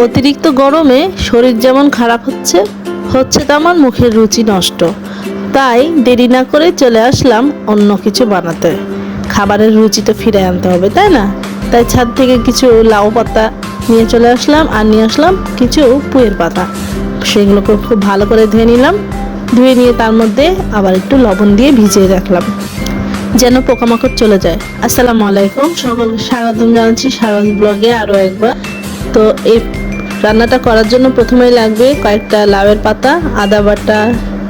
অতিরিক্ত গরমে শরীর যেমন খারাপ হচ্ছে তেমন মুখের রুচি নষ্ট। তাই দেরি না করে চলে আসলাম অন্য কিছু বানাতে। খাবারের রুচি তো ফিরে আনতে হবে, তাই না? তাই ছাদ থেকে কিছু লাউ পাতা নিয়ে চলে আসলাম, আর নিয়ে আসলাম কিছু পুঁইয়ের পাতা। সেগুলোকে খুব ভালো করে ধুয়ে নিলাম। ধুয়ে নিয়ে তার মধ্যে আবার একটু লবণ দিয়ে ভিজিয়ে রাখলাম, যেন পোকামাকড় চলে যায়। আসসালামু আলাইকুম, সকলকে স্বাগতম জানাচ্ছি সারস ব্লগে আরও একবার। তো এই রান্নাটা করার জন্য প্রথমেই লাগবে কয়েকটা লাউয়ের পাতা, আদা বাটা,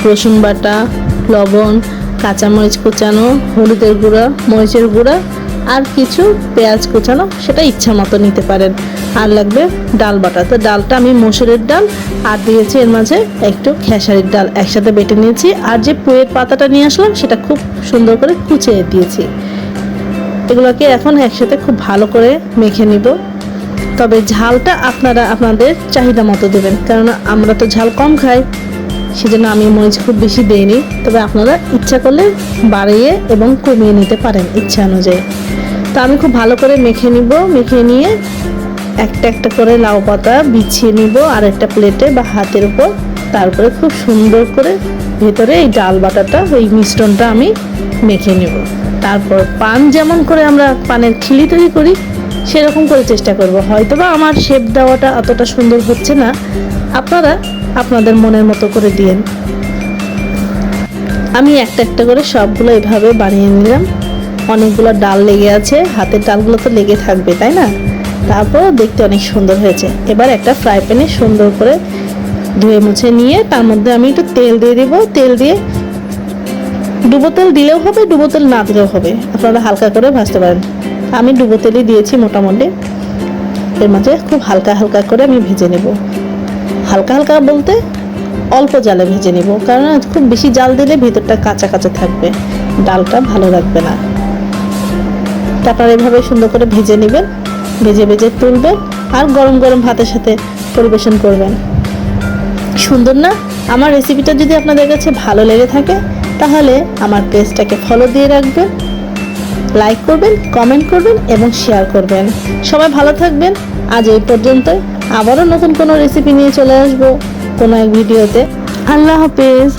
রসুন বাটা, লবণ, কাঁচামরিচ কুচানো, হলুদের গুঁড়া, মরিচের গুঁড়া, আর কিছু পেঁয়াজ কুচানো, সেটা ইচ্ছা মতো নিতে পারেন। আর লাগবে ডাল বাটা। তো ডালটা আমি মসুরের ডাল আর দিয়েছি এর মাঝে একটু খেসারির ডাল একসাথে বেটে নিয়েছি। আর যে পুঁইয়ের পাতাটা নিয়ে আসলাম সেটা খুব সুন্দর করে কুচিয়ে দিয়েছি। এগুলোকে এখন একসাথে খুব ভালো করে মেখে নিব। তবে ঝালটা আপনারা আপনাদের চাহিদা মতো দেবেন, কেননা আমরা তো ঝাল কম খাই, সেজন্য আমি মরিচ খুব বেশি দেইনি। তবে আপনারা ইচ্ছা করলে বাড়িয়ে এবং কমিয়ে নিতে পারেন ইচ্ছা অনুযায়ী। তো আমি খুব ভালো করে মেখে নিব। মেখে নিয়ে একটা একটা করে লাউ পাতা বিছিয়ে নিব আর একটা প্লেটে বা হাতের উপর। তারপরে খুব সুন্দর করে ভেতরে এই ডাল বাটাটা, ওই মিশ্রণটা আমি মেখে নেব। তারপর পান যেমন করে আমরা পানের খিলি তৈরি করি সেরকম করে চেষ্টা করব। হয়তোবা আমার শেপ দেওয়াটা অতটা সুন্দর হচ্ছে না, আপনারা আপনাদের মনের মতো করে দিয়েন। আমি একটা একটা করে সবগুলো এভাবে বানিয়ে নিলাম। অনেকগুলো ডাল লেগে আছে, হাতের ডালগুলো তো লেগে থাকবে, তাই না? তারপর দেখতে অনেক সুন্দর হয়েছে। এবার একটা ফ্রাই প্যানে সুন্দর করে ধুয়ে মুছে নিয়ে তার মধ্যে আমি একটু তেল দিয়ে দেবো। তেল দিয়ে ডুবো তেল দিলেও হবে, ডুবো তেল না দিলেও হবে, আপনারা হালকা করে ভাজতে পারেন। আমি ডুবো তেলই দিয়েছি মোটামুটি। এর মাঝে খুব হালকা হালকা করে আমি ভেজে নেব। হালকা হালকা বলতে অল্প জালে ভেজে নেব, কারণ খুব বেশি জাল দিলে ভিতরটা কাঁচা কাঁচা থাকবে, ডালটা ভালো লাগবে না। তারপর এভাবে সুন্দর করে ভেজে নেবেন, ভেজে ভেজে তুলবেন আর গরম গরম ভাতের সাথে পরিবেশন করবেন। সুন্দর না? আমার রেসিপিটা যদি আপনাদের কাছে ভালো লেগে থাকে তাহলে আমার পেজটাকে ফলো দিয়ে রাখবেন, লাইক করবেন, কমেন্ট করবেন এবং শেয়ার করবেন। সবাই ভালো থাকবেন। আজ এই পর্যন্তই। আবারও নতুন কোনো রেসিপি নিয়ে চলে আসবো কোনো এক ভিডিওতে। আল্লাহ হাফেজ।